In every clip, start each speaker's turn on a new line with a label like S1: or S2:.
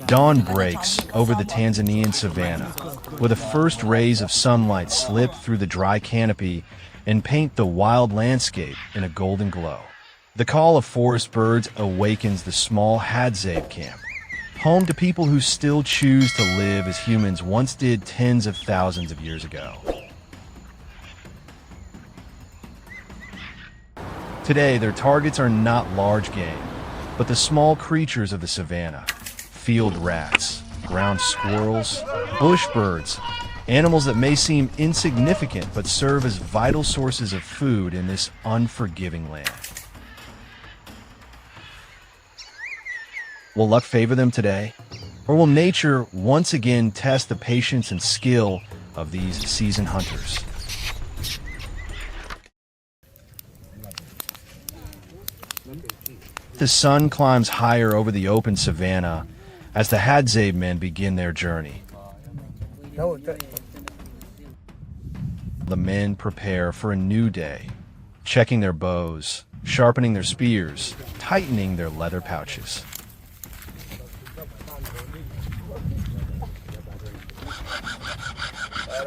S1: Dawn breaks over the Tanzanian savanna, where the first rays of sunlight slip through the dry canopy and paint the wild landscape in a golden glow. The call of forest birds awakens the small Hadzabe camp, home to people who still choose to live as humans once did tens of thousands of years ago. Today, their targets are not large game, but the small creatures of the savanna. Field rats, ground squirrels, bush birds, animals that may seem insignificant but serve as vital sources of food in this unforgiving land. Will luck favor them today? Or will nature once again test the patience and skill of these seasoned hunters? The sun climbs higher over the open savanna as the Hadzabe men begin their journey. The men prepare for a new day, checking their bows, sharpening their spears, tightening their leather pouches.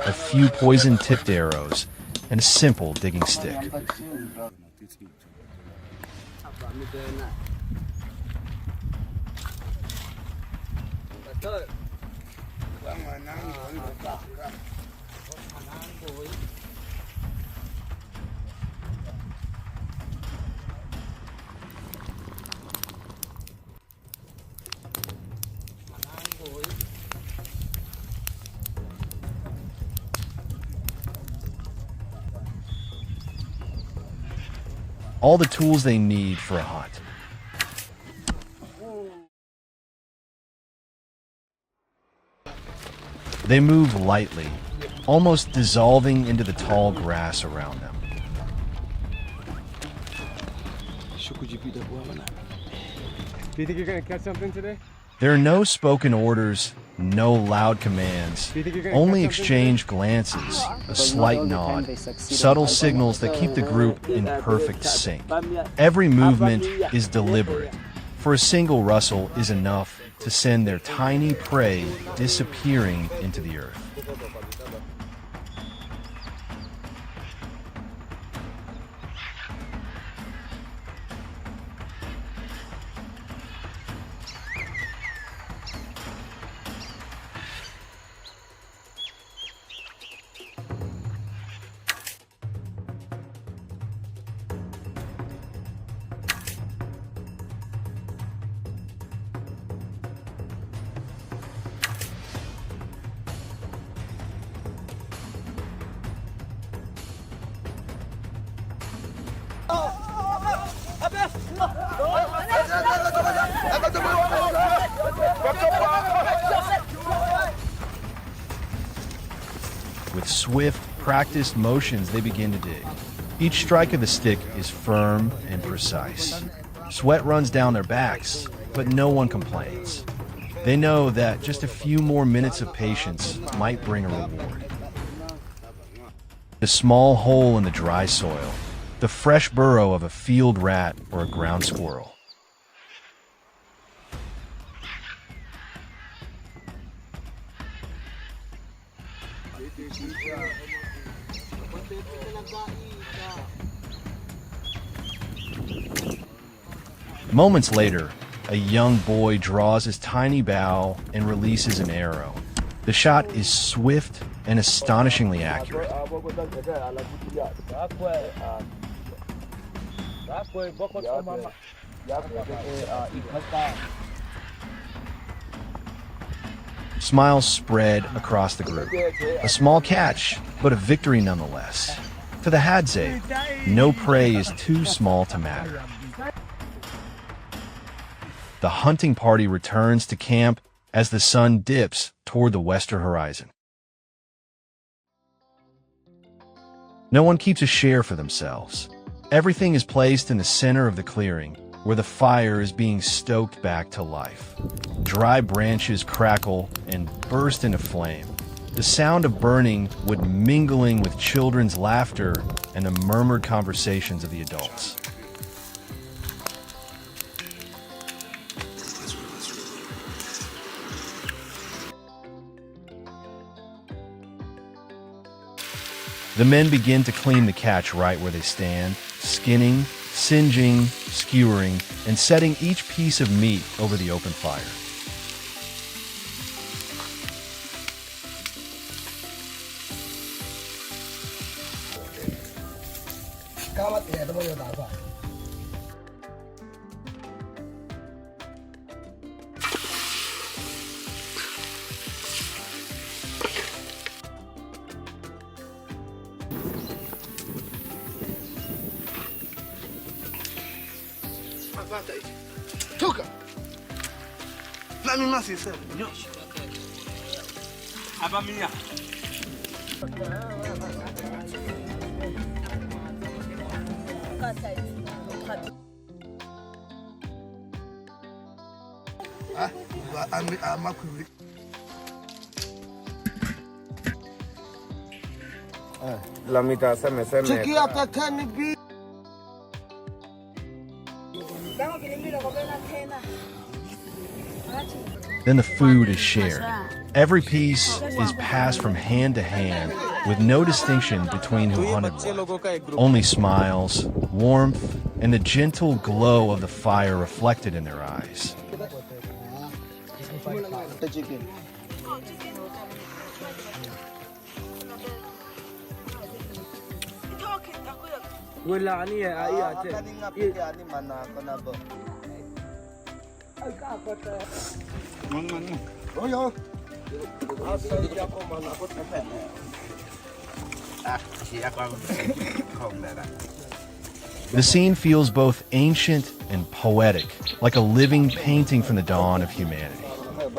S1: A few poison-tipped arrows and a simple digging stick. All the tools they need for a hunt. They move lightly, almost dissolving into the tall grass around them.
S2: Do you think you're going to catch something today?
S1: There are no spoken orders, no loud commands, only exchanged glances, a slight nod, subtle signals that keep the group in perfect sync. Every movement is deliberate, for a single rustle is enough to send their tiny prey disappearing into the earth. With swift, practiced motions, they begin to dig. Each strike of the stick is firm and precise. Sweat runs down their backs, but no one complains. They know that just a few more minutes of patience might bring a reward. A small hole in the dry soil, the fresh burrow of a field rat or a ground squirrel. Moments later, a young boy draws his tiny bow and releases an arrow. The shot is swift and astonishingly accurate. Smiles spread across the group. A small catch, but a victory nonetheless. To the Hadzabe, no prey is too small to matter. The hunting party returns to camp as the sun dips toward the western horizon. No one keeps a share for themselves. Everything is placed in the center of the clearing, where the fire is being stoked back to life. Dry branches crackle and burst into flame. The sound of burning would mingling with children's laughter and the murmured conversations of the adults. The men begin to clean the catch right where they stand, skinning, singeing, skewering, and setting each piece of meat over the open fire.
S3: Tuka. Let me mess yourself. I'm a query.
S4: Lamita seme seme.
S3: Chiki up the canopy.
S1: Then the food is shared. Every piece is passed from hand to hand with no distinction between who hunted what. Only smiles, warmth, and the gentle glow of the fire reflected in their eyes.
S3: The chicken.
S1: The scene feels both ancient and poetic, like a living painting from the dawn of humanity.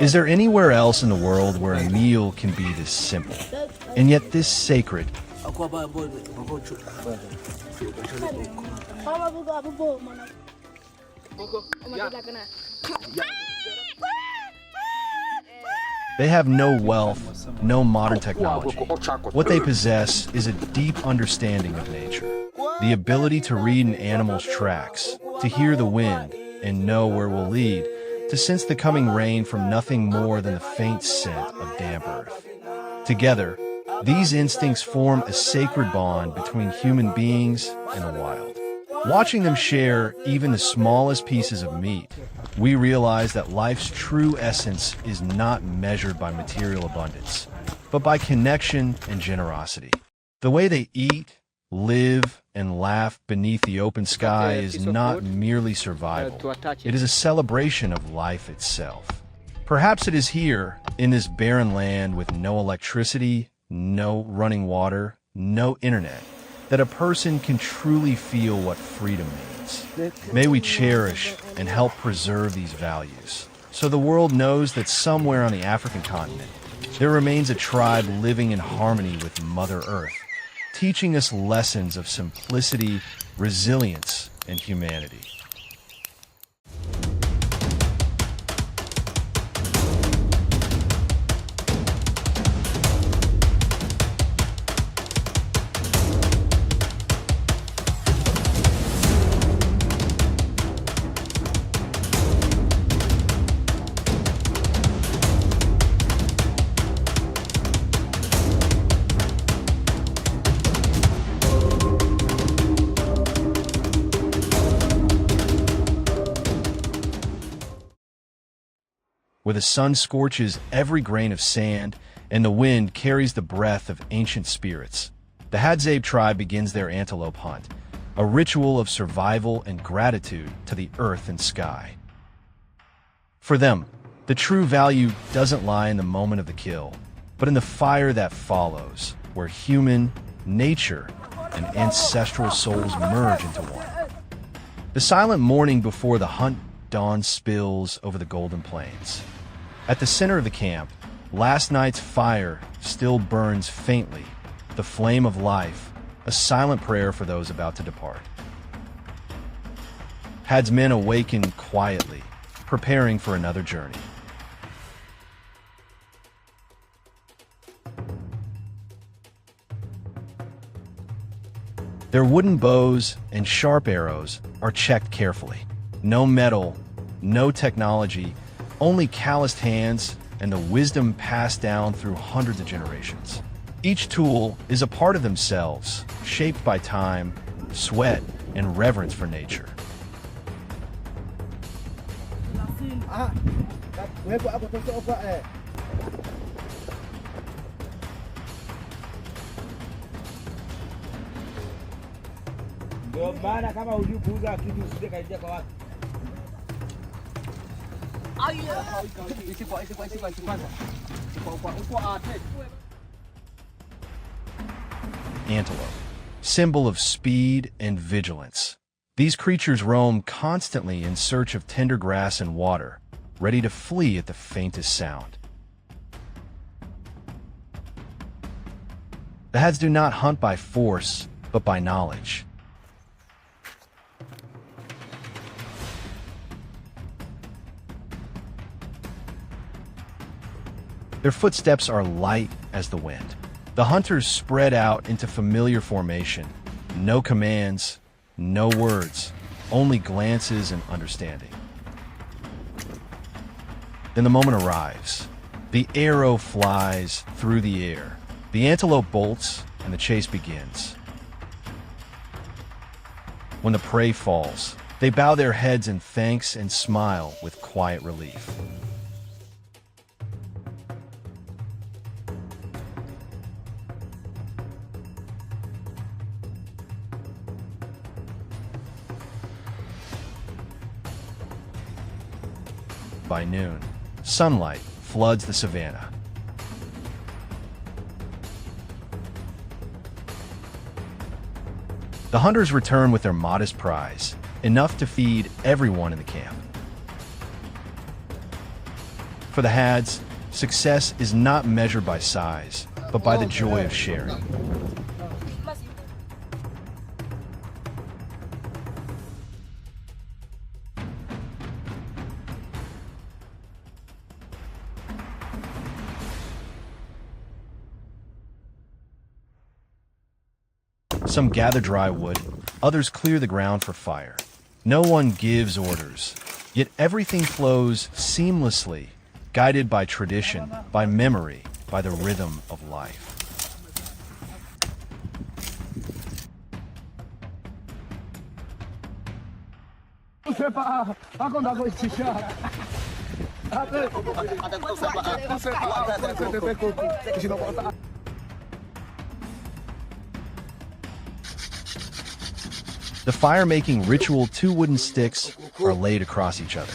S1: Is there anywhere else in the world where a meal can be this simple, and yet this sacred? They have no wealth, no modern technology. What they possess is a deep understanding of nature, the ability to read an animal's tracks, to hear the wind and know where we'll lead, to sense the coming rain from nothing more than the faint scent of damp earth. Together, these instincts form a sacred bond between human beings and the wild. Watching them share even the smallest pieces of meat, we realize that life's true essence is not measured by material abundance, but by connection and generosity. The way they eat, live, and laugh beneath the open sky is not merely survival. It is a celebration of life itself. Perhaps it is here, in this barren land with no electricity, no running water, no internet, that a person can truly feel what freedom means. May we cherish and help preserve these values, so the world knows that somewhere on the African continent, there remains a tribe living in harmony with Mother Earth, teaching us lessons of simplicity, resilience, and humanity. Where the sun scorches every grain of sand and the wind carries the breath of ancient spirits, the Hadzabe tribe begins their antelope hunt, a ritual of survival and gratitude to the earth and sky. For them, the true value doesn't lie in the moment of the kill, but in the fire that follows, where human, nature, and ancestral souls merge into one. The silent morning before the hunt dawn spills over the golden plains. At the center of the camp, last night's fire still burns faintly, the flame of life, a silent prayer for those about to depart. Had's men awaken quietly, preparing for another journey. Their wooden bows and sharp arrows are checked carefully. No metal, no technology, only calloused hands and the wisdom passed down through hundreds of generations. Each tool is a part of themselves, shaped by time, sweat, and reverence for nature.
S5: Ndio maana kama hujui kuuza kitu usije kaingia kwa watu.
S1: Antelope, symbol of speed and vigilance. These creatures roam constantly in search of tender grass and water, ready to flee at the faintest sound. The Hads do not hunt by force, but by knowledge. Their footsteps are light as the wind. The hunters spread out into familiar formation. No commands, no words, only glances and understanding. Then the moment arrives. The arrow flies through the air. The antelope bolts and the chase begins. When the prey falls, they bow their heads in thanks and smile with quiet relief. By noon, sunlight floods the savanna. The hunters return with their modest prize, enough to feed everyone in the camp. For the Hads, success is not measured by size, but by the joy of sharing. Some gather dry wood, others clear the ground for fire. No one gives orders, yet everything flows seamlessly, guided by tradition, by memory, by the rhythm of life. The fire-making ritual, 2 wooden sticks are laid across each other.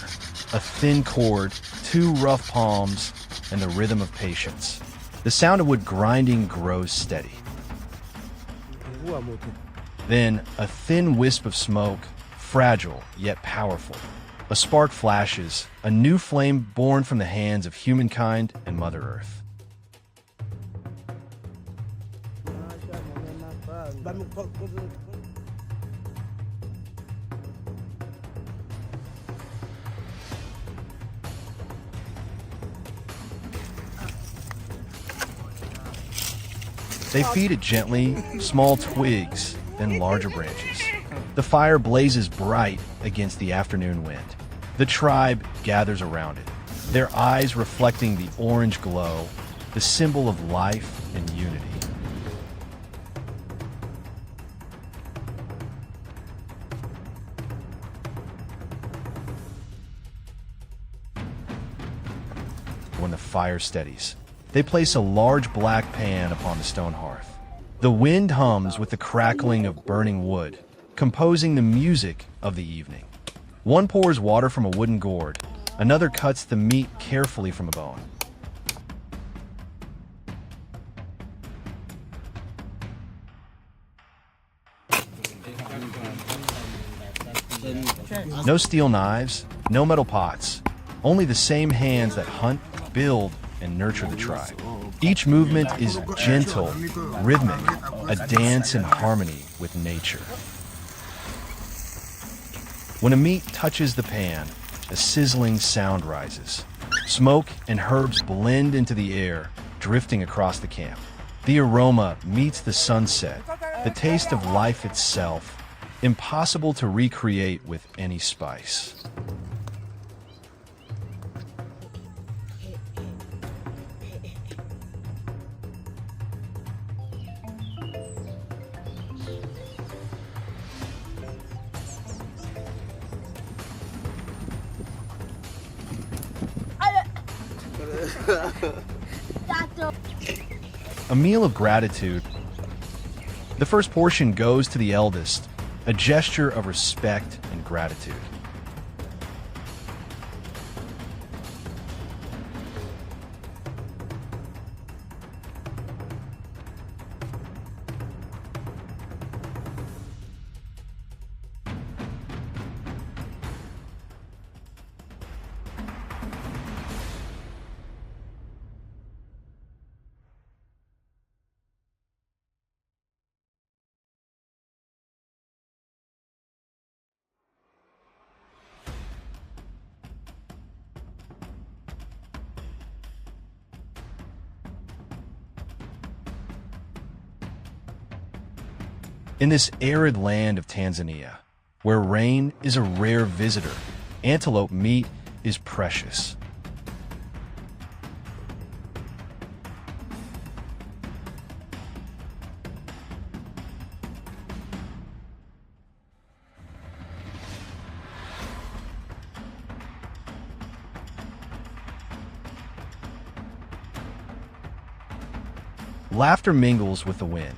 S1: A thin cord, 2 rough palms, and the rhythm of patience. The sound of wood grinding grows steady. Then, a thin wisp of smoke, fragile yet powerful. A spark flashes, a new flame born from the hands of humankind and Mother Earth. They feed it gently, small twigs, then larger branches. The fire blazes bright against the afternoon wind. The tribe gathers around it, their eyes reflecting the orange glow, the symbol of life and unity. When the fire steadies, they place a large black pan upon the stone hearth. The wind hums with the crackling of burning wood, composing the music of the evening. One pours water from a wooden gourd, another cuts the meat carefully from a bone. No steel knives, no metal pots, only the same hands that hunt, build, and nurture the tribe. Each movement is gentle, rhythmic, a dance in harmony with nature. When a meat touches the pan, a sizzling sound rises. Smoke and herbs blend into the air, drifting across the camp. The aroma meets the sunset, the taste of life itself, impossible to recreate with any spice. A meal of gratitude. The first portion goes to the eldest, a gesture of respect and gratitude. In this arid land of Tanzania, where rain is a rare visitor, antelope meat is precious. Laughter mingles with the wind.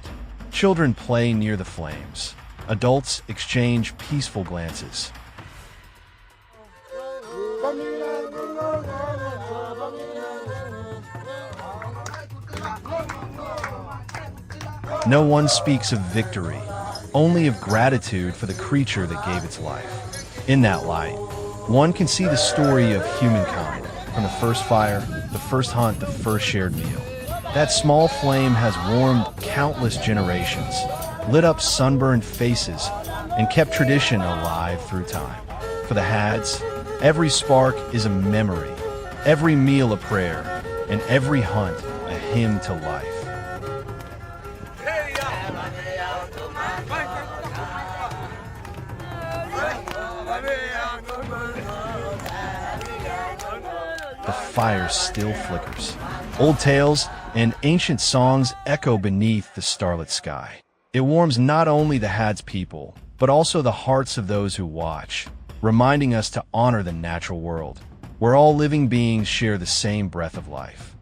S1: Children play near the flames. Adults exchange peaceful glances. No one speaks of victory, only of gratitude for the creature that gave its life. In that light, one can see the story of humankind, from the first fire, the first hunt, the first shared meal. That small flame has warmed countless generations, lit up sunburned faces, and kept tradition alive through time. For the Hads, every spark is a memory, every meal a prayer, and every hunt a hymn to life. The fire still flickers. Old tales and ancient songs echo beneath the starlit sky. It warms not only the Had's people, but also the hearts of those who watch, reminding us to honor the natural world, where all living beings share the same breath of life.